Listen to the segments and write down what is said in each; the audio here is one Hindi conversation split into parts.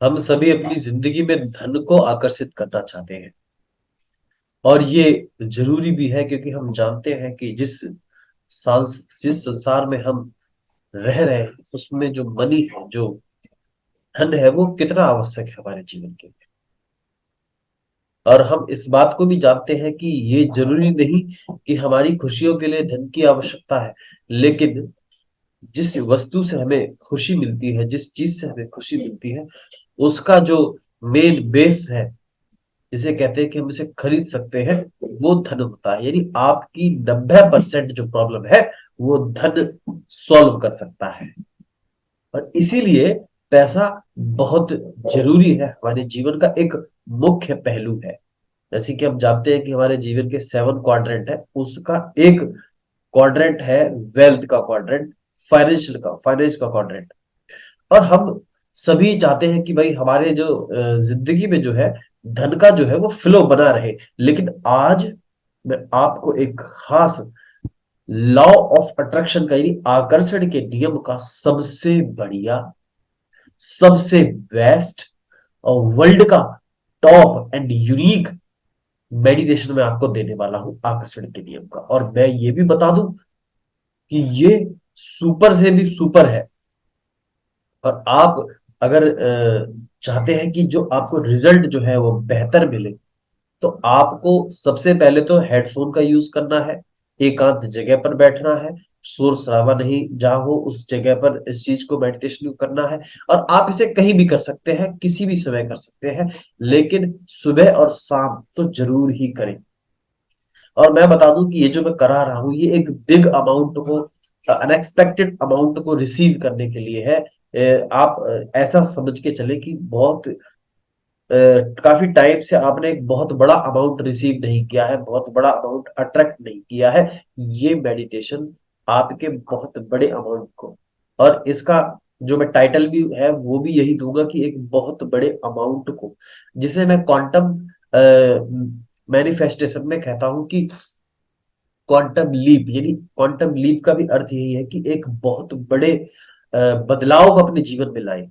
हम सभी अपनी जिंदगी में धन को आकर्षित करना चाहते हैं और ये जरूरी भी है क्योंकि हम जानते हैं कि जिस संसार में हम रह रहे हैं उसमें जो मनी है, जो धन है, वो कितना आवश्यक है हमारे जीवन के लिए। और हम इस बात को भी जानते हैं कि ये जरूरी नहीं कि हमारी खुशियों के लिए धन की आवश्यकता है, लेकिन जिस वस्तु से हमें खुशी मिलती है, जिस चीज से हमें खुशी मिलती है, उसका जो मेन बेस है, जिसे कहते हैं कि हम इसे खरीद सकते हैं, वो धन होता है। यानी आपकी 90% जो प्रॉब्लम है वो धन सॉल्व कर सकता है। और इसीलिए पैसा बहुत जरूरी है, हमारे जीवन का एक मुख्य पहलू है। जैसे कि हम जानते हैं कि हमारे जीवन के 7 क्वाड्रेंट है, उसका एक क्वाड्रेंट है वेल्थ का क्वाड्रेंट, फाइनेंस का क्वाड्रेंट। और हम सभी चाहते हैं कि भाई हमारे जो जिंदगी में जो है धन का जो है वो फ्लो बना रहे। लेकिन आज मैं आपको एक खास लॉ ऑफ अट्रैक्शन का, यानी आकर्षण के नियम का सबसे बढ़िया, सबसे बेस्ट और वर्ल्ड का टॉप एंड यूनिक मेडिटेशन में आपको देने वाला हूं, आकर्षण के नियम का। और मैं ये भी बता दूं कि ये सुपर से भी सुपर है। और आप अगर चाहते हैं कि जो आपको रिजल्ट जो है वो बेहतर मिले, तो आपको सबसे पहले तो हेडफोन का यूज करना है, एकांत जगह पर बैठना है, शोर शराबा नहीं जहां हो उस जगह पर इस चीज को, मेडिटेशन को करना है। और आप इसे कहीं भी कर सकते हैं, किसी भी समय कर सकते हैं, लेकिन सुबह और शाम तो जरूर ही करें। और मैं बता दूं कि ये जो मैं करा रहा हूं ये एक बिग अमाउंट को, अनएक्सपेक्टेड अमाउंट को रिसीव करने के लिए है। आप ऐसा समझ के चले कि काफी टाइम से आपने एक बहुत बड़ा अमाउंट रिसीव नहीं किया है, बहुत बड़ा अमाउंट अट्रैक्ट नहीं किया है। ये मेडिटेशन आपके बहुत बड़े अमाउंट को, और इसका जो मैं टाइटल भी है वो भी यही दूंगा कि एक बहुत बड़े अमाउंट को, जिसे मैं क्वांटम मैनिफेस्टेशन में कहता हूं कि क्वांटम लीप। यानी क्वांटम लीप का भी अर्थ यही है कि एक बहुत बड़े बदलाव को अपने जीवन में लाए।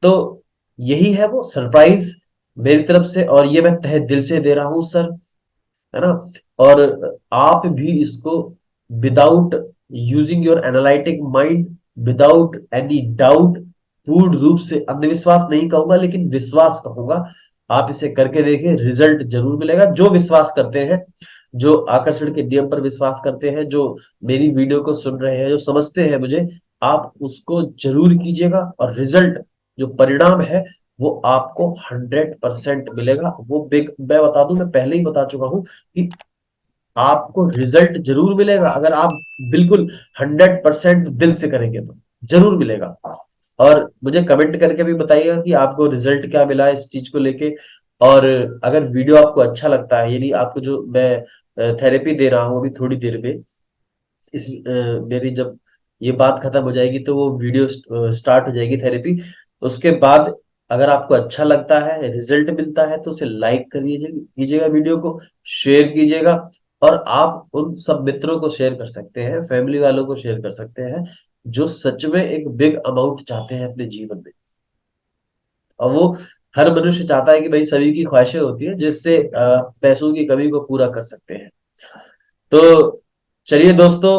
तो यही है वो सरप्राइज मेरी तरफ से, और ये मैं तहे दिल से दे रहा हूं सर, है ना। और आप भी इसको without using your analytic mind, without any doubt, पूर्ण रूप से अंधविश्वास नहीं कहूंगा लेकिन विश्वास कहूंगा, आप इसे करके देखिए, रिजल्ट जरूर मिलेगा। जो विश्वास करते हैं, जो आकर्षण के नियम पर विश्वास करते हैं, जो मेरी वीडियो को सुन रहे हैं, जो समझते हैं मुझे, आप उसको जरूर कीजिएगा और रिजल्ट, जो परिणाम है, वो आपको 100% मिलेगा। वो बिग, मैं बता दूं, मैं पहले ही बता चुका हूं कि आपको रिजल्ट जरूर मिलेगा अगर आप बिल्कुल 100% दिल से करेंगे तो जरूर मिलेगा। और मुझे कमेंट करके भी बताइएगा कि आपको रिजल्ट क्या मिला है इस चीज को लेके। और अगर वीडियो आपको अच्छा लगता है, यानी आपको जो मैं थेरेपी दे रहा हूँ अभी थोड़ी देर में, मेरी जब ये बात खत्म हो जाएगी तो वो वीडियो स्टार्ट हो जाएगी थेरेपी। उसके बाद अगर आपको अच्छा लगता है, रिजल्ट मिलता है, तो उसे लाइक कर दीजिए, कीजिएगा, वीडियो को शेयर कीजिएगा। और आप उन सब मित्रों को शेयर कर सकते हैं, फैमिली वालों को शेयर कर सकते हैं, जो सच में एक बिग अमाउंट चाहते हैं अपने जीवन में। और वो हर मनुष्य चाहता है कि भाई, सभी की ख्वाहिशें होती है जिससे पैसों की कमी को पूरा कर सकते हैं। तो चलिए दोस्तों,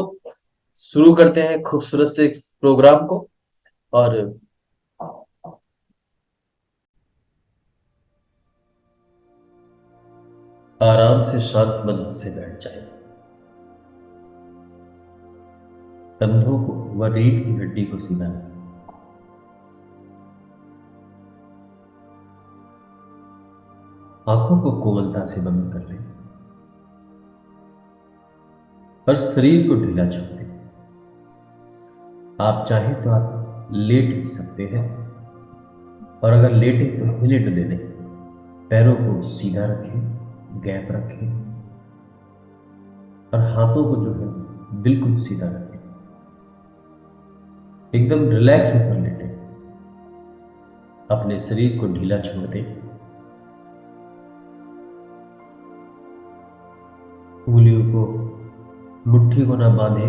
शुरू करते हैं खूबसूरत से इस प्रोग्राम को। और आराम से शांत मन से बैठ जाए, कंधों को व रीढ़ की हड्डी को सीधा रखें, आंखों को कोमलता से बंद कर लें और शरीर को ढीला छोड़ दें। आप चाहें तो आप लेट भी सकते हैं, और अगर लेटे तो हिले डुले नहीं। पैरों को सीधा रखें, गैप रखें, और हाथों को जो है बिल्कुल सीधा रखें, एकदम रिलैक्स होकर लेटे। अपने शरीर को ढीला छोड़ दें, उंगलियों को, मुट्ठी को ना बांधे,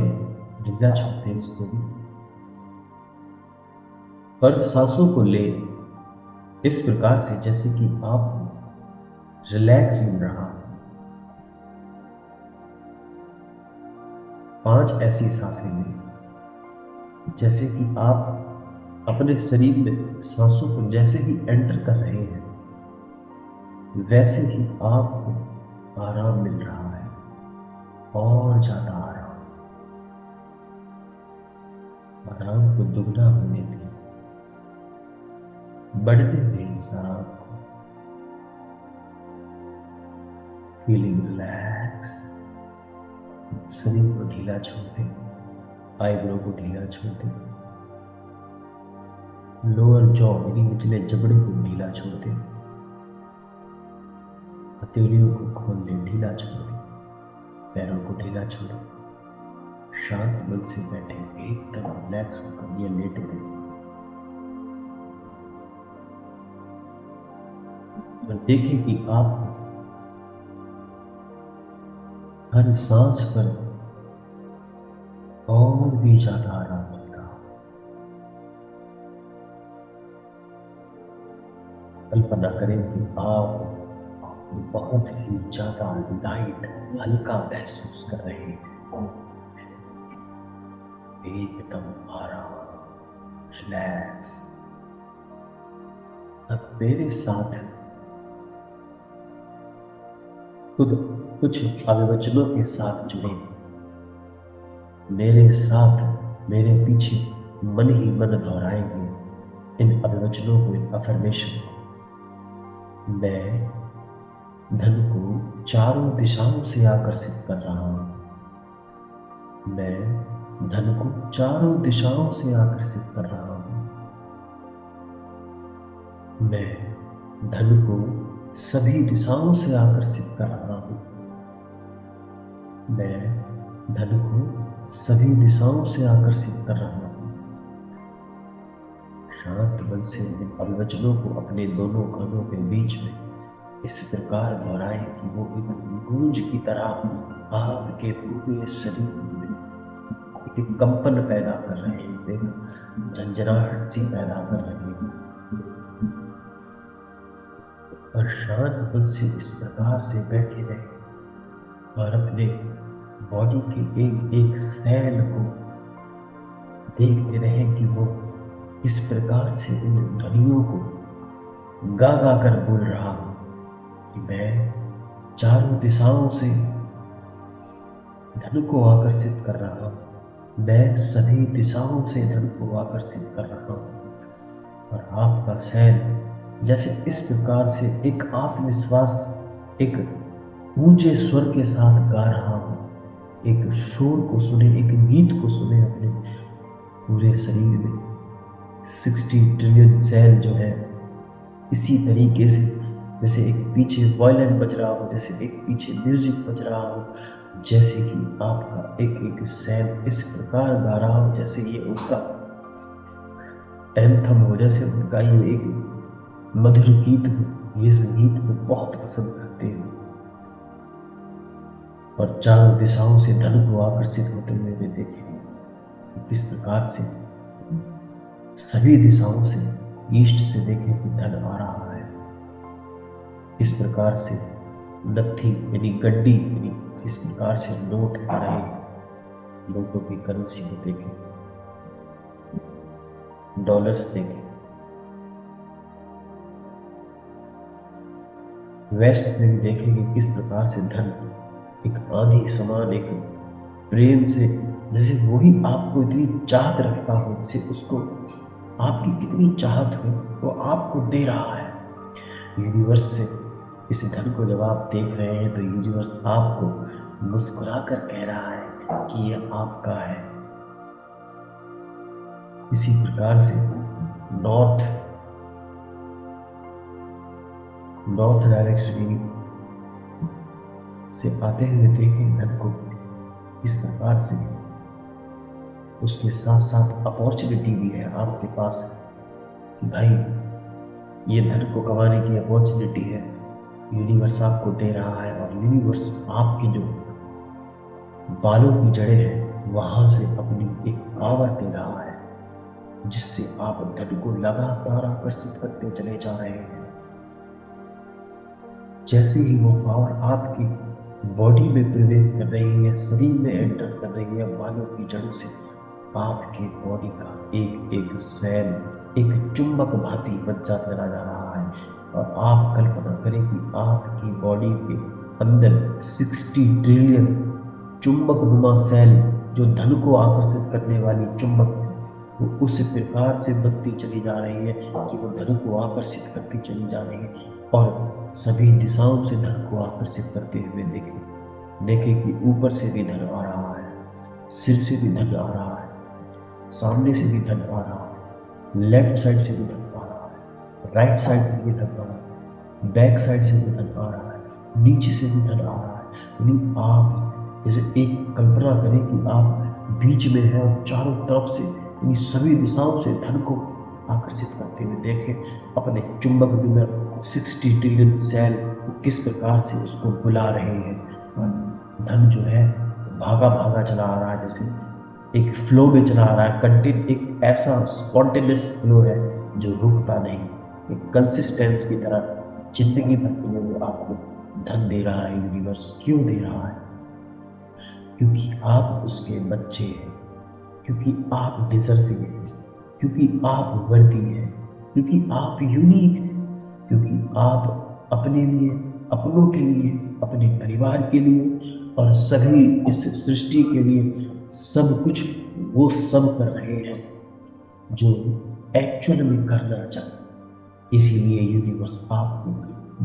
ढीला छोड़ दें इसको भी। और सांसों को ले इस प्रकार से जैसे कि आप रिलैक्स मिल रहा है। 5 ऐसी सांसें लें जैसे कि आप अपने शरीर में सांसों को जैसे ही एंटर कर रहे हैं वैसे ही आपको आराम मिल रहा है, और ज्यादा आराम। आराम को दुगना होने दें, बढ़ने दें इस आराम को। Feeling relax. शरीर को ढीला छोड़ दें, आईब्रो को ढीला छोड़ दें, लोअर जॉ यानी निचले जबड़े को ढीला छोड़ दें, हथेलियों को खोल लें, ढीला छोड़ दें, पैरों को ढीला छोड़ें। शांत मन से बैठे, एकदम रिलैक्स होकर ये लेटे रहे और देखें कि आपको हर सांस पर और भी ज्यादा आराम मिल रहा। कल्पना करें कि आप बहुत ही ज्यादा लाइट, हल्का महसूस कर रहे हैं, एकदम आराम, रिलैक्स। अब मेरे साथ खुद कुछ अभिवचनों के साथ जुड़े। मेरे साथ, मेरे पीछे मन ही मन दोहराएंगे इन अभिवचनों को, इन अफर्मेशन को। मैं धन को चारों दिशाओं से आकर्षित कर रहा हूं। मैं धन को चारों दिशाओं से आकर्षित कर रहा हूं। मैं धन को सभी दिशाओं से आकर्षित कर रहा हूं। मैं धन को सभी दिशाओं से आकर्षित कर रहा हूं। शांत मन से इन अभिवचनों को अपने दोनों कानों के बीच में इस प्रकार दोहराएं कि वो एक गूंज की तरह आपके पूरे शरीर में एक कंपन पैदा कर रहे हैं, एक झंझनाहट सी पैदा कर रहे हैं। और शांत मन से इस प्रकार से बैठे रहे और अपने बॉडी के एक एक सेल को देखते रहे कि वो किस प्रकार से इन ध्वनियों को गा गा कर बोल रहा हूं कि मैं चारों दिशाओं से धन को आकर्षित कर रहा हूं। मैं सभी दिशाओं से धन को आकर्षित कर रहा हूं। और आपका सेल जैसे इस प्रकार से एक आत्मविश्वास, एक ऊंचे स्वर के साथ गा रहा हो, एक शोर को सुने, एक गीत को सुने अपने पूरे शरीर में। 60 ट्रिलियन सेल जो है इसी तरीके से, जैसे एक पीछे वायलिन बज रहा हो, जैसे एक पीछे म्यूजिक बज रहा हो, जैसे कि आपका एक एक सेल इस प्रकार गा रहा हो जैसे ये उनका एंथम हो, जैसे उनका ये एक मधुर गीत हो। इस गीत को बहुत पसंद करते हैं और चारों दिशाओं से धन को आकर्षित होते हुए वे देखेंगे किस प्रकार से सभी दिशाओं से, ईस्ट से देखें कि धन आ रहा है। इस प्रकार से नत्थी यानी गड्डी, यानी इस प्रकार से नोट आ रहे हैं। नोटों की करेंसी को देखें, डॉलर्स देखें। वेस्ट से भी देखें कि किस प्रकार से धन एक आंधी समान, एक प्रेम से, जैसे वही आपको इतनी चाहत रखता हो, जैसे उसको आपकी कितनी चाहत हो वो आपको दे रहा है। यूनिवर्स से इस धन को जब आप देख रहे हैं तो यूनिवर्स आपको मुस्कुराकर कह रहा है कि ये आपका है। इसी प्रकार से नॉर्थ डायरेक्शन से आते हुए देखें धन को इस प्रकार से। उसके साथ साथ अपॉर्चुनिटी भी है आपके पास कि भाई ये धन को कमाने की अपॉर्चुनिटी है, यूनिवर्स आपको दे रहा है। और यूनिवर्स आपकी जो बालों की जड़ें हैं वहां से अपनी एक पावर दे रहा है। जिससे आप धन को लगातार आकर्षित करते चले जा रहे हैं। जैसे ही वो पावर आपकी बॉडी में प्रवेश कर रही है, शरीर में एंटर कर रही है, बालों की जड़ों से आपके बॉडी का एक एक सेल एक चुंबक भांति बनता चला जा रहा है। और आप कल्पना करें कि आपकी बॉडी के अंदर 60 ट्रिलियन चुंबक नुमा सेल, जो धन को आकर्षित करने वाली चुंबक, वो उस प्रकार से बनती चली जा रही है कि वो धन को आकर्षित करती चली जा रही है। और सभी दिशाओं से धन को आकर्षित करते हुए देखें कि ऊपर से भी धन आ रहा है, सिर से भी धन आ रहा है, सामने से भी धन आ रहा है, लेफ्ट साइड से भी धन आ रहा है, राइट साइड से भी धन आ रहा है, बैक साइड से भी धन आ रहा है, नीचे से भी धन आ रहा है। यानी आप जैसे एक कल्पना करें कि आप बीच में हैं और चारों तरफ से यानी सभी दिशाओं से धन को आकर्षित करते हुए देखें। अपने चुंबक में 60 ट्रिलियन सेल किस प्रकार से उसको बुला रहे हैं। धन जो है भागा भागा चला आ रहा है, जैसे एक फ्लो में चला आ रहा है। कंटिन्यू एक ऐसा स्पॉन्टेनियस फ्लो है जो रुकता नहीं, एक कंसिस्टेंस की तरह जिंदगी भर के लिए वो आपको धन दे रहा है। यूनिवर्स क्यों दे रहा है? क्योंकि आप उसके बच्चे हैं, क्योंकि आप डिजर्विंग हैं, क्योंकि आप वर्दी हैं, क्योंकि आप यूनिक हैं, क्योंकि आप अपने लिए, अपनों के लिए, अपने परिवार के लिए और सभी इस सृष्टि के लिए सब कुछ वो सब कर रहे हैं जो एक्चुअल में करना चाहते। इसीलिए यूनिवर्स आपको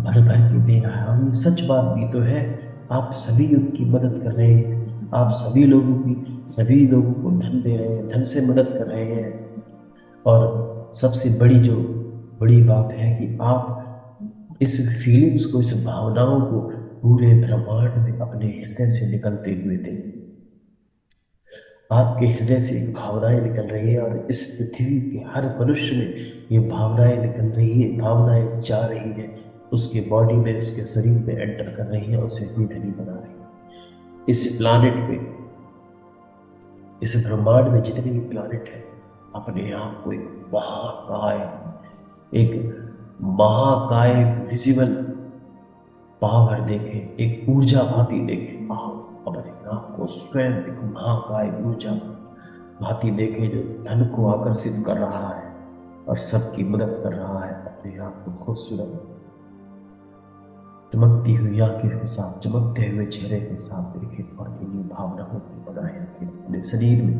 भर भर के दे रहा है। और ये सच बात भी तो है, आप सभी उनकी मदद कर रहे हैं, आप सभी लोगों को धन दे रहे हैं, धन से मदद कर रहे हैं। और सबसे बड़ी बात है कि आप इस फीलिंग्स को, इस भावनाओं को पूरे ब्रह्मांड में अपने हृदय से निकलते हुए देखें। आपके हृदय से भावनाएं निकल रही है और इस पृथ्वी के हर मनुष्य में ये भावनाएं निकल रही है, भावनाएं जा रही है, उसके बॉडी में, उसके शरीर में एंटर कर रही है, उसे भी धनी बना रही है। इस प्लानेट पे, इस ब्रह्मांड में जितने भी प्लानेट है, अपने आप को एक महाकाय विजिबल पावर देखे, एक ऊर्जा भांति देखे। आप अपने आप को स्वयं एक महाकाय ऊर्जा भांति देखे जो धन को आकर्षित कर रहा है और सबकी मदद कर रहा है। अपने आप को खूबसूरत चमकती हुई आंखें के साथ, चमकते हुए चेहरे के साथ देखें और इन्हीं भावनाओं को बनाए रखें अपने शरीर में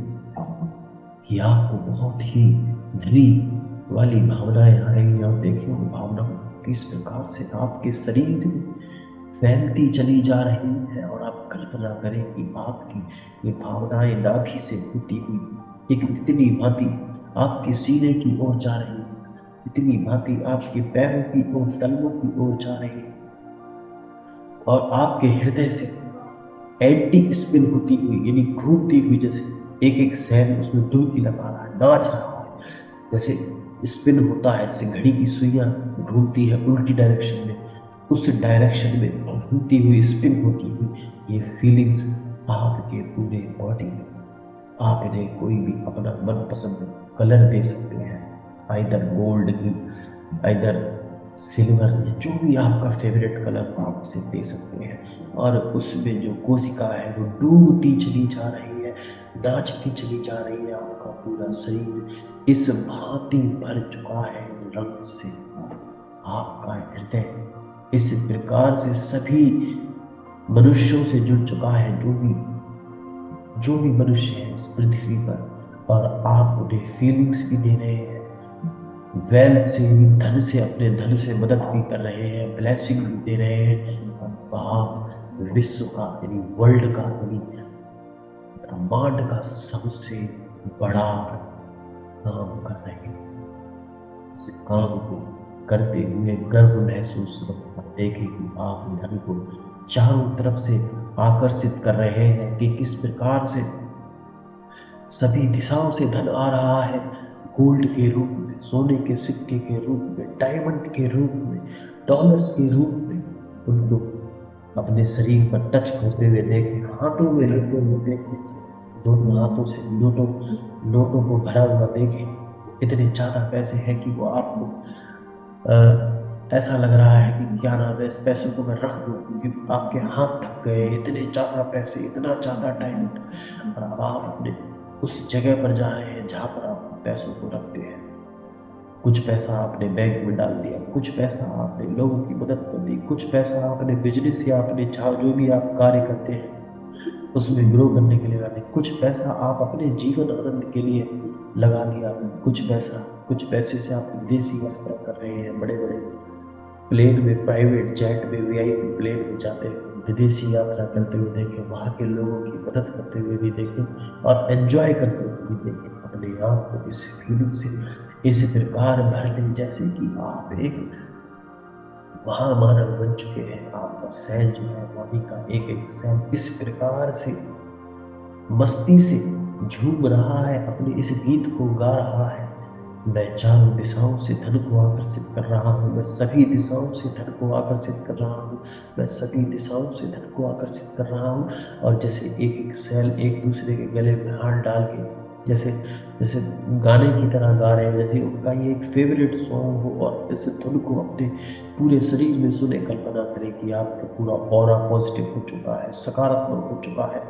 कि आपको बहुत ही धनी वाली भावनाएं आ रही हैं। और देखें वो भावनाओं किस प्रकार से आपके शरीर में फैलती चली जा रही है। और आप कल्पना करें कि आपकी ये भावनाएं नाभि से होती हुई एक तितली भांति आपके सीने की ओर जा रही है, तितली भांति आपके पैरों की ओर, तलवों की ओर जा रही है और आपके हृदय से एंटी स्पिन होती हुई यानी घूमती हुई, जैसे एक एक सेल उसमें डुबकी लगा रहा है, नाच रहा है, जैसे स्पिन होता है, जैसे घड़ी की सुइयां घूमती है उल्टी डायरेक्शन में, उस डायरेक्शन में घूमती हुई, स्पिन होती हुई ये फीलिंग्स आपके पूरे बॉडी में। आप इन्हें कोई भी अपना मनपसंद कलर दे सकते हैं, आइदर गोल्ड, आइदर सिल्वर, जो भी आपका फेवरेट कलर आप उसे दे सकते हैं। और उसमें जो कोशिका है वो डूबती चली जा रही है, नाचती चली जा रही है। आपका पूरा शरीर इस भांति भर चुका है रंग से, आपका हृदय इस प्रकार से सभी मनुष्यों से जुड़ चुका है, जो भी मनुष्य है इस पृथ्वी पर। और आप उन्हें फीलिंग्स भी दे रहे हैं, वेल्थ से, धन से, अपने धन से मदद भी कर रहे हैं, ब्लेसिंग भी दे रहे हैं। आप विश्व का यानी वर्ल्ड का यानी ब्रह्मांड का सबसे बड़ा काम कर रहे हैं। इस काम को करते हुए गर्व महसूस देखें कि आप धन को चारों तरफ से आकर्षित कर रहे हैं कि किस प्रकार से सभी दिशाओं से धन आ रहा है, गोल्ड के रूप में, सोने के सिक्के के रूप में, डायमंड के रूप में, डॉलर्स के रूप में। उनको अपने शरीर पर टच करते हुए देखें, हाथों में लेते हुए देखें, दोनों हाथों से नोटों को भरा हुआ देखें इतने ज्यादा पैसे हैं कि वो आपको ऐसा लग रहा है कि क्या नाम है, इस पैसों को मैं रख दूं, क्योंकि आपके हाथ थक गए, इतने ज्यादा पैसे, इतना ज्यादा टाइम, और अब आप अपने उस जगह पर जा रहे हैं जहां पर आप पैसों को रखते हैं। कुछ पैसा आपने बैंक में डाल दिया, कुछ पैसा आपने लोगों की मदद कर दी, कुछ पैसा आपने बिजनेस या अपने जहाँ जो भी आप कार्य करते हैं उसमें ग्रो करने के लिए लगाते, कुछ पैसा आप अपने जीवन आनंद के लिए लगा दिया, कुछ पैसे से आप विदेशी यात्रा कर रहे हैं, बड़े बड़े प्लेन में, प्राइवेट जेट में, वीआईपी प्लेन में जाते हैं, विदेशी यात्रा करते हुए देखे, वहां के लोगों की मदद करते हुए भी देखे, और एंजॉय करते हुए भी देखे, अपने आप को इस फीलिंग से इस प्रकार भर ले जैसे कि आप एक महामानव बन चुके हैं। आपका सेल जो है, बॉडी का एक एक सेल इस प्रकार से मस्ती से झूम रहा है, अपने इस गीत को गा रहा है, मैं चारों दिशाओं से धन को आकर्षित कर रहा हूँ, मैं सभी दिशाओं से धन को आकर्षित कर रहा हूँ, मैं सभी दिशाओं से धन को आकर्षित कर रहा हूँ। और जैसे एक एक सेल एक दूसरे के गले में हाथ डाल के जैसे जैसे गाने की तरह गा रहे हैं, जैसे उनका ये एक फेवरेट सॉन्ग हो, और इस धुन को अपने पूरे शरीर में सुने। कल्पना करें कि आपका पूरा ऑरा पॉजिटिव हो चुका है, सकारात्मक हो चुका है।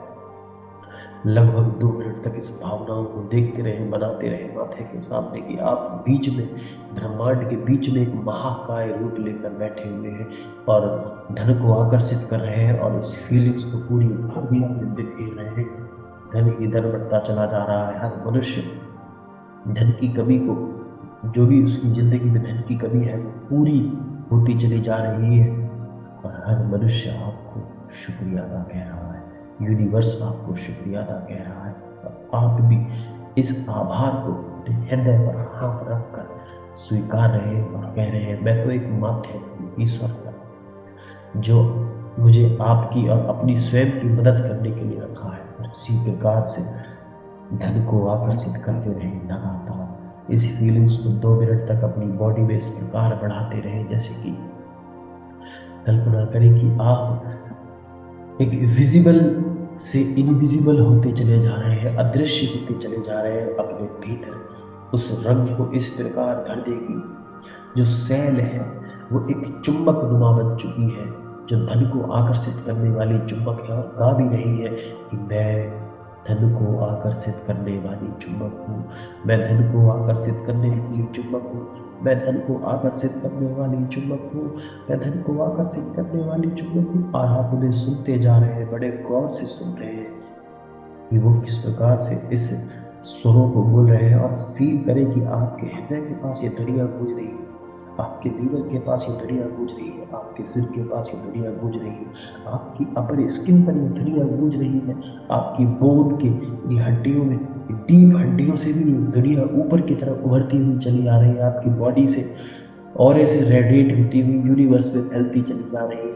लगभग 2 मिनट तक इस भावनाओं को देखते रहे, बनाते रहे माथे के सामने कि आप बीच में, ब्रह्मांड के बीच में एक महाकाय रूप लेकर बैठे हुए हैं और धन को आकर्षित कर रहे हैं, और इस फीलिंग्स को पूरी दुनिया में बिखेर रहे हैं। धन ही धन बढ़ता चला जा रहा है। हर मनुष्य धन की कमी को, जो भी उसकी जिंदगी में धन की कमी है, वो पूरी होती चली जा रही है, और हर मनुष्य आपको शुक्रिया अदा कह रहा है। यूनिवर्स आपको शुक्रिया अदा कह रहा है, और आप भी इस आभार को अपने हृदय पर हाथ रखकर स्वीकार रहे हैं और कह रहे हैं, मैं तो एक माध्यम हूँ ईश्वर का, जो मुझे आपकी और अपनी स्वयं की मदद करने के लिए रखा है। और इसी प्रकार से धन को आकर्षित करते रहे लगातार। इस फीलिंग्स को 2 मिनट तक अपनी बॉडी में इस प्रकार बढ़ाते रहे, जैसे कि कल्पना करें कि आप एक विजिबल से इनविजिबल होते चले जा रहे हैं, अदृश्य होते चले जा रहे हैं। अपने भीतर उस रंग को इस प्रकार भर देगी, जो सेल है वो एक चुंबक नुमा बन चुकी है, जो धन को आकर्षित करने वाली चुंबक है, और गा भी रही है कि मैं धन को आकर्षित करने वाली चुंबक हूँ, मैं धन को आकर्षित करने वाली चुंबक हूँ, मैं धन को आकर्षित करने वाली चुंबक हूँ, मैं धन को आकर्षित करने वाली चुंबक हूँ। और आप उन्हें सुनते जा रहे हैं, बड़े गौर से सुन रहे हैं कि वो किस प्रकार से इस स्वरों को बोल रहे हैं, और फील करें कि आपके हृदय के पास ये दुनिया गूंज रही है, आपके लीवर के पास ये दुनिया गूंज रही है, आपके सिर के पास ये दुनिया गूंज रही है, आपकी अपर स्किन पर ये दुनिया गूंज रही है, आपकी बोन के ये हड्डियों में, डीप हड्डियों से भी ये दुनिया ऊपर की तरफ उभरती हुई चली आ रही है, आपकी बॉडी से और ऐसे रेडिएट होती हुई यूनिवर्स में फैलती चली जा रही है।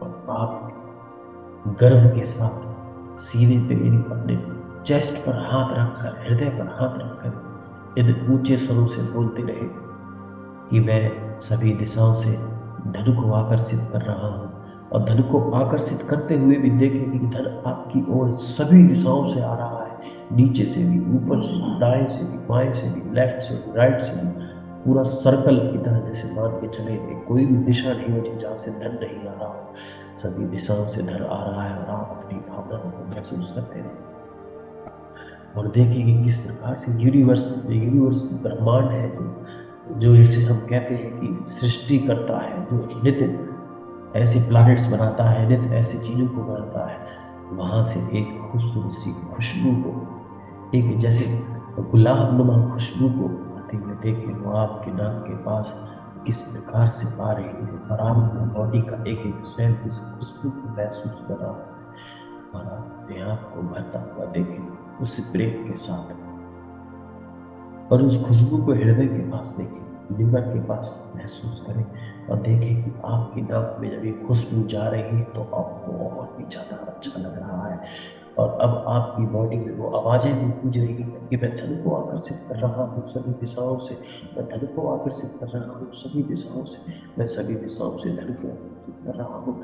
और आप गर्व के साथ सीने पे अपने चेस्ट पर हाथ रखकर, हृदय पर हाथ रखकर इन ऊंचे स्वरों से बोलते रहे कि मैं सभी दिशाओं से धन को आकर्षित कर रहा हूँ। और धन को आकर्षित करते हुए भी देखेंगे कि धन आपकी ओर सभी दिशाओं से आ रहा है, नीचे से भी, ऊपर से भी, दाएं से भी, बाएं से भी, लेफ्ट से भी, राइट से भी, पूरा सर्कल की तरह जैसे मान के चले, कोई भी दिशा नहीं होती जहाँ से धन नहीं आ रहा हो, सभी दिशाओं से धन आ रहा है। और आप अपनी भावनाओं को महसूस करते रहे और देखेंगे किस प्रकार से यूनिवर्स ब्रह्मांड है, जो इसे हम कहते हैं कि सृष्टि करता है, जो नित्य ऐसे प्लैनेट्स बनाता है, नित्य ऐसी चीजों को बनाता है, वहां से एक खूबसूरत सी खुशबू को, एक जैसे गुलाब नुमा खुशबू को आते हुए देखे, वो आपके नाक के पास किस प्रकार से आ रही है, और आपका बॉडी का एक एक स्वयं इस खुशबू को महसूस कर रहा है, और अपने आप को भरता हुआ देखे उस प्रेम के साथ, और उस खुशबू को हृदय के पास देखें, लिवर के पास महसूस करें, और देखें कि आपकी नाक में जब ये खुशबू जा रही है तो आपको और भी ज्यादा अच्छा लग रहा है। और अब आपकी बॉडी में वो आवाजें भी गूंज रही है कि मैं धन को आकर्षित कर रहा हूँ सभी दिशाओं से, मैं धन को आकर्षित कर रहा हूँ सभी दिशाओं से, मैं सभी दिशाओं से धन को आकर्षित कर रहा हूँ।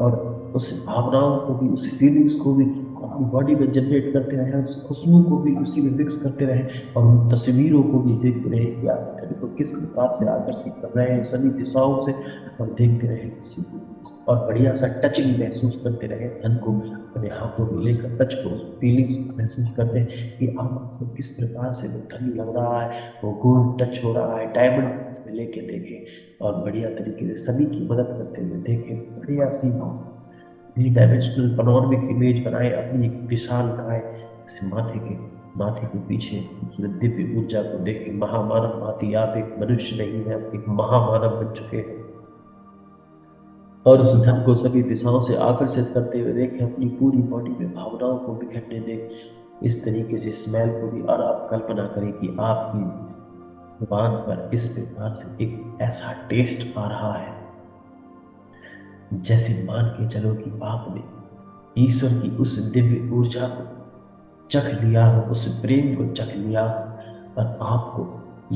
और उस भावनाओं को भी, उस फीलिंग्स को भी अपनी बॉडी में जनरेट करते रहें, उस खुशबू को भी उसी में मिक्स करते रहें और उन तस्वीरों को भी देखते रहें कि आप धन को किस प्रकार से आकर्षित कर रहे हैं सभी दिशाओं से, और देखते रहें किसी को, और बढ़िया सा टचिंग महसूस करते रहे धन को अपने हाथों में लेकर, सच को उस फीलिंग्स महसूस करते हैं कि आपको किस प्रकार से वो धन लग रहा है, वो गोल्ड टच हो रहा है, डायमंड में लेके देखें और बढ़िया तरीके से सभी की मदद करते हुए देखें, बढ़िया सी थ्री डायमेंशनल पनोरमिक इमेज बनाए अपनी एक विशाल काय से माथे के पीछे खूबसूरत दिव्य ऊर्जा को देखें। महामानव भांति आप एक मनुष्य नहीं है, आप एक महामानव बन चुके हैं, और उस धन को सभी दिशाओं से आकर्षित करते हुए देखें, अपनी पूरी बॉडी में भावनाओं को बिखरने दें इस तरीके से स्मेल को भी। और आप कल्पना करें कि आपकी जुबान पर इस प्रकार से एक ऐसा टेस्ट आ रहा है जैसे मान के चलो कि आपने ईश्वर की उस दिव्य ऊर्जा को चख लिया हो, उस प्रेम को चख लिया हो, और आपको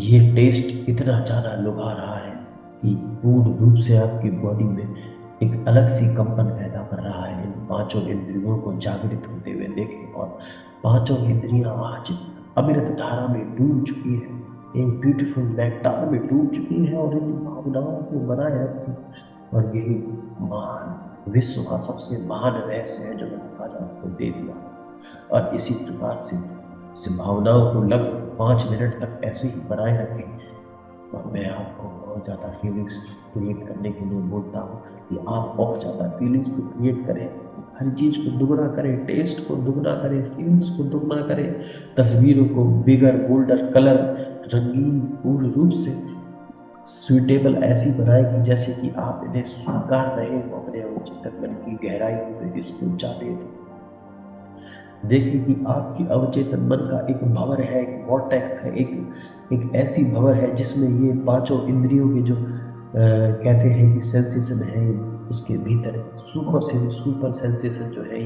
ये टेस्ट इतना ज्यादा लुभा रहा है कि पूर्ण रूप से आपकी बॉडी में एक अलग सी कंपन पैदा कर रहा है। इन पांचों इंद्रियों को जागृत होते हुए देखें, और पांचों इंद्रियां आज अमृत धारा में डूब चुकी है, एक ब्यूटीफुल नेक्टार में डूब चुकी है और इन भावनाओं को बनाए रखती। और यही महान विश्व का सबसे महान रहस्य है जो मैंने आज आपको दे दिया। और इसी प्रकार से इस भावनाओं को लगभग 5 मिनट तक ऐसे ही बनाए रखें। और मैं आपको बहुत ज़्यादा फीलिंग्स क्रिएट करने के लिए बोलता हूँ कि आप बहुत ज़्यादा फीलिंग्स को क्रिएट करें, हर चीज़ को दुगना करें, टेस्ट को दुगना करें, फीलिंग्स को दुगना करें, तस्वीरों को बिगर, बोल्डर, कलर, रंगीन, पूर्ण रूप से सुइटेबल ऐसी बनाए कि जैसे कि आप इन्हें स्वीकार रहे हो अपने अवचेतन मन की गहराई में, इसको जाने दो। देखिए कि आपकी अवचेतन मन का एक भंवर है, एक वॉर्टेक्स है, एक ऐसी भंवर है जिसमें ये पांचों इंद्रियों के जो कहते हैं कि सेंसेशन है, उसके भीतर सुपर सेंसेशन जो है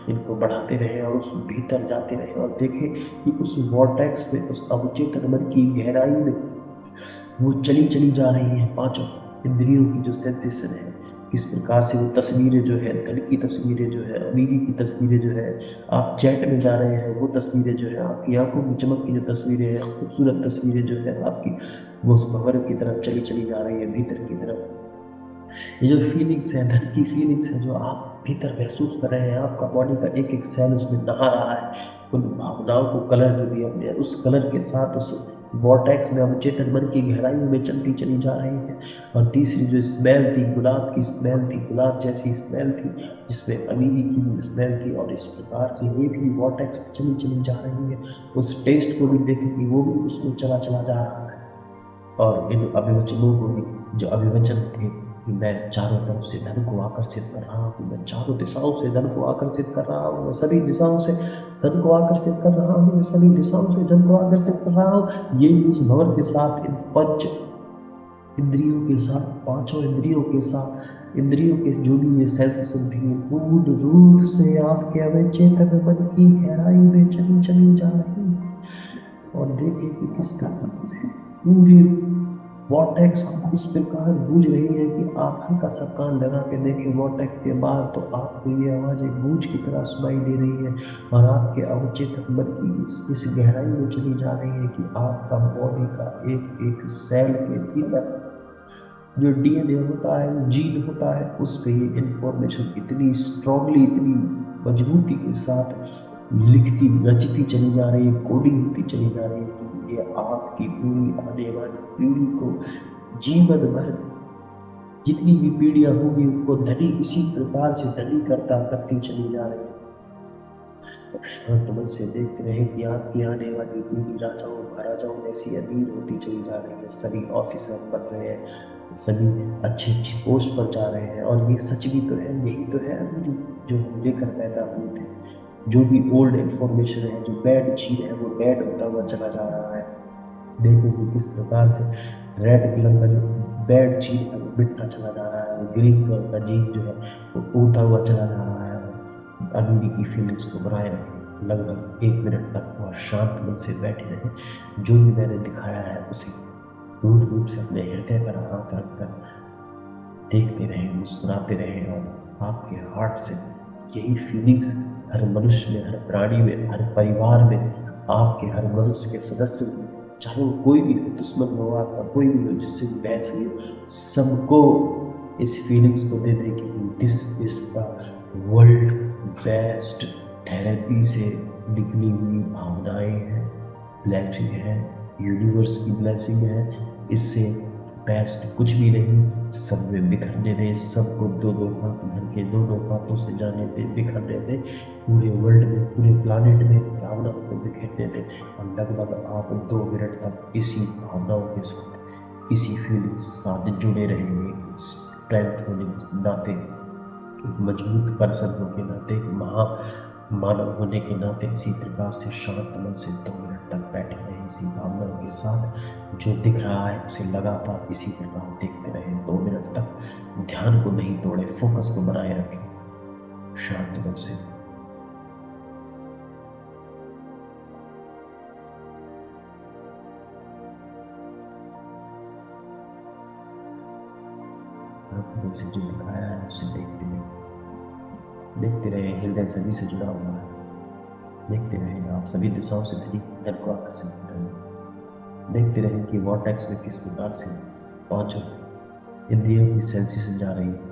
इनको बढ़ाते रहे और उस भीतर जाते रहे, और देखें कि उस वॉर्टेक्स में, उस अवचेतन मन की गहराई में वो चली जा रही है पांचों इंद्रियों की जो सेंसेशन है, किस प्रकार से वो तस्वीरें जो है, धन की तस्वीरें जो है, अमीरी की तस्वीरें जो है, आप चैट में जा रहे हैं वो तस्वीरें जो है, आपकी आंखों की चमक की जो तस्वीरें हैं, खूबसूरत तस्वीरें जो है आपकी, वो उस भंवर की तरफ चली जा रही है, भीतर की तरफ। ये जो फीलिंग्स है, धन की फीलिंग्स है जो आप भीतर महसूस कर रहे हैं, आपका बॉडी का एक एक सेल उसमें नहा रहा है, उन भावनाओं को कलर जो दिया हमने, उस कलर के साथ उस वॉर्टेक्स में अवचेतन मन की गहराइयों में चली जा रही है। और तीसरी जो स्मेल थी, गुलाब की स्मेल थी, गुलाब जैसी स्मेल थी जिसमें अमीरी की स्मेल थी, और इस प्रकार से ये भी वॉर्टेक्स में चली जा रही है। उस टेस्ट को भी देखेंगे, वो भी उसमें चला जा रहा है। और इन अभिवचनों को भी, जो अभिवचन थे कि मैं चारों तरफ से धन को आकर्षित कर रहा हूँ, मैं चारों दिशाओं से धन को आकर्षित कर रहा हूँ, मैं सभी दिशाओं से धन को आकर्षित कर रहा हूँ, मैं सभी दिशाओं से धन को आकर्षित कर रहा हूँ, ये उस भंवर के साथ, इन पंच इंद्रियों के साथ, पांचों इंद्रियों के साथ, इंद्रियों के जो भी ये सेंसेशन थी, पूर्ण रूप से आपके अवचेतन मन की गहराई में चली जा रही है। और देखें कि किस प्रकार से पूरी वॉर्टेक्स इस प्रकार गूंज रही है कि आप हल्का सा कान लगा के देखें वॉर्टेक्स के बाहर, तो आपको ये आवाज एक गूंज की तरह सुनाई दे रही है, और आपके अवचेतन मन की इस गहराई में चली जा रही है कि आपका बॉडी का एक एक सेल के भीतर जो डीएनए होता है, जीन होता है, उस पे ये इंफॉर्मेशन इतनी स्ट्रांगली, इतनी मजबूती के साथ रचती चली जा रही है, कोडिंग होती चली जा रही है कि ये आपकी पूरी आने वाली पीढ़ी को जीवन भर, जितनी भी पीढ़ियां होंगी उनको धनी इसी प्रकार से धनी करती चली जा रही है। शांत मन से देखते रहे कि आपकी आने वाली पीढ़ी राजाओं महाराजाओं ऐसी अमीर होती चली जा रही है, सभी ऑफिसर बन रहे हैं, सभी अच्छे पोस्ट पर जा रहे हैं। और ये सच भी तो है, यही तो है अमीरी जो हम लेकर पैदा हुए थे। जो भी ओल्ड इंफॉर्मेशन है, जो बैड चीज है, वो बैड होता हुआ चला जा रहा है। देखिए किस प्रकार से रेड कलर का जो बैड चीज है वो मिटता चला जा रहा है, ग्रीन कलर का जीन जो है वो उड़ता हुआ चला जा रहा है। अमीरी की फीलिंग्स को बनाए रखें, लगभग 1 मिनट तक और शांत मन से बैठे रहे। जो भी मैंने दिखाया है उसे पूर्ण रूप से अपने हृदय पर हाथ रखकर देखते रहे, मुस्कुराते रहे, और आपके हार्ट से यही फीलिंग्स हर मनुष्य में, हर प्राणी में, हर परिवार में, आपके हर मनुष्य के सदस्य में, चाहे वो कोई भी हो, दुश्मन हो आपका, कोई भी हो जिससे बहस हुई हो, सबको इस फीलिंग्स को दे दे कि this is the world best therapy से निकली हुई भावनाएं हैं, ब्लेसिंग है, यूनिवर्स की ब्लेसिंग है, इससे बेस्ट कुछ भी नहीं। सब में बिखरने दे, सबको दो दो हाथ भर के दो दो हाथों से जाने दे, बिखरने दे, पूरे वर्ल्ड में, पूरे प्लानिट में भावनाओं को बिखेरने दे। और लगभग आप 2 मिनट तक इसी भावनाओं के साथ, इसी फीलिंग के साथ जुड़े रहेंगे, स्ट्रेंथ होने के नाते, एक मजबूत पर्सन होने के नाते, एक महा मानव होने के नाते इसी प्रकार से शांत मन से 2 मिनट तक बैठे रहे इसी भावनाओं के साथ। जो दिख रहा है उसे लगातार इसी प्रकार देखते रहे 2 मिनट तक। ध्यान को नहीं तोड़े, फोकस को बनाए रखें शांत मन से। आपको से जो दिखाया है उसे देखते रहे, देखते रहे। हृदय सभी से जुड़ा हुआ है, देखते रहे। आप सभी दिशाओं से धन को आकर्षित कर रहे हैं। देखते रहे कि वॉर्टेक्स में किस प्रकार से पांचों इंद्रियों की सेंसेशन जा रही है।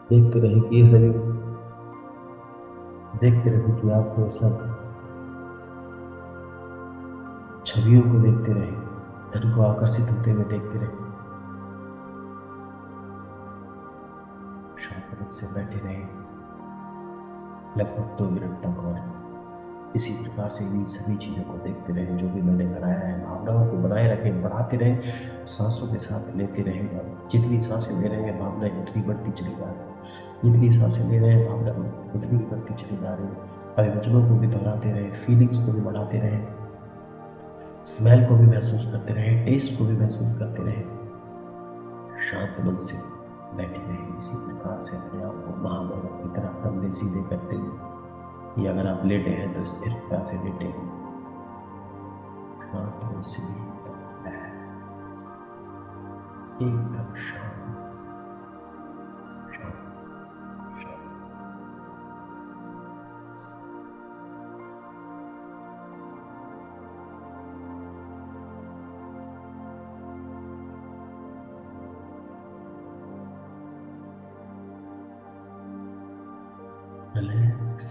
देखते रहे कि ये सभी, देखते रहे कि आप वो सब छवियों को देखते रहे, धन को आकर्षित होते हुए देखते रहे। शांत से बैठे रहे लगभग 2 मिनट तक, और इसी प्रकार से इन सभी चीजों को देखते रहे जो भी मैंने बनाया है। भावनाओं को बनाए रखें, बढ़ाते रहे, सांसों के साथ लेते रहे। और जितनी सांसें ले रहे हैं भावनाएं उतनी बढ़ती चली जा रही है, जितनी सांसें ले रहे हैं भावना उतनी बढ़ती चली जा रही है। अभिवचनों को भी दोहराते रहे, फीलिंग्स को भी बढ़ाते रहे, स्मेल को भी महसूस करते रहे, टेस्ट को भी महसूस करते रहे। शांत मन से बैठे रहे इसी प्रकार से, अपने आप को महामानव की तरह कंधे सीधे करते हुए, या अगर आप लेटे हैं तो स्थिरता से लेटे हुए शांत मन से एकदम शांत शांत शांत। रिलैक्स,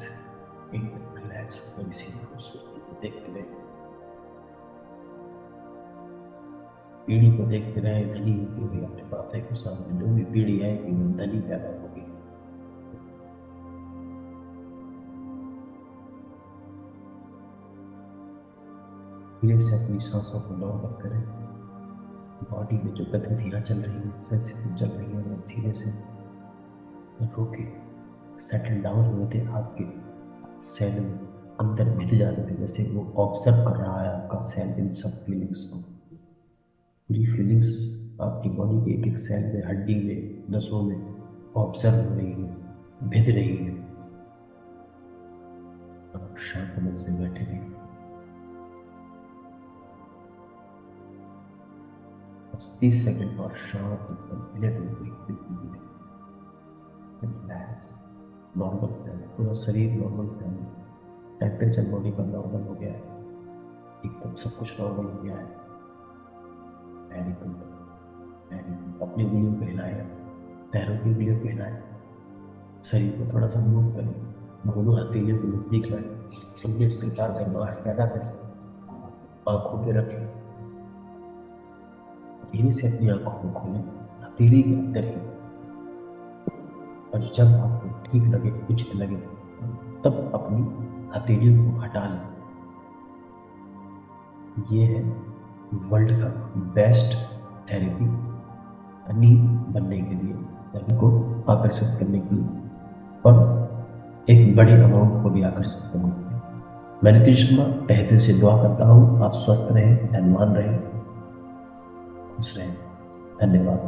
एकदम रिलैक्स होकर इसी खूबसूरती को देखते रहे, पीढ़ी को देखते रहे, धनी होती हुई अपने माता के सामने। जो भी पीढ़ी है कि वो धनी पैदा होगी। धीरे से अपनी सांसों को नॉर्मल करें। बॉडी में जो गतिविधियां चल रही है, सेंसेशन चल रही है, वो धीरे से रोके, सेटल डाउन हुए थे आपके सेल में, अंदर भिज जाते थे, जैसे वो ऑब्जर्व कर रहा है आपका सेल इन सब फीलिंग्स को। पूरी फीलिंग्स आपकी बॉडी के एक एक सेल में, हड्डी में, नसों में ऑब्जर्व हो रही है, भिज रही है। आप शांत मन से बैठे रहिए, बस 30 सेकंड और शांत नॉर्मल फैले, पूरा शरीर नॉर्मल फैले, टेम्परेचर बॉडी का नॉर्मल हो गया है, एकदम सब कुछ नॉर्मल हो गया है। Very good, very good. अपनी उंगलियों को हिलाएं, पैरों की उंगलियों को हिलाएं, शरीर को थोड़ा सा मूव करें, दोनों हथेलियों को नजदीक लाएं, उनमें स्वीकार करना पैदा करें, आंखों पे रखें, धीरे से अपनी आंखों को खोलें, हथेली के अंदर ही। और जब आपको ठीक लगे, उचित लगे, तब अपनी हथेलियों को हटा लें। ये है वर्ल्ड का बेस्ट थेरेपी, धनी बनने के लिए, धन को आकर्षित करने के लिए, और एक बड़े अमाउंट को भी आकर्षित करने के लिए। मैं नीतीश शर्मा तहे दिल से दुआ करता हूँ आप स्वस्थ रहें, धनवान रहें, खुश रहें। धन्यवाद।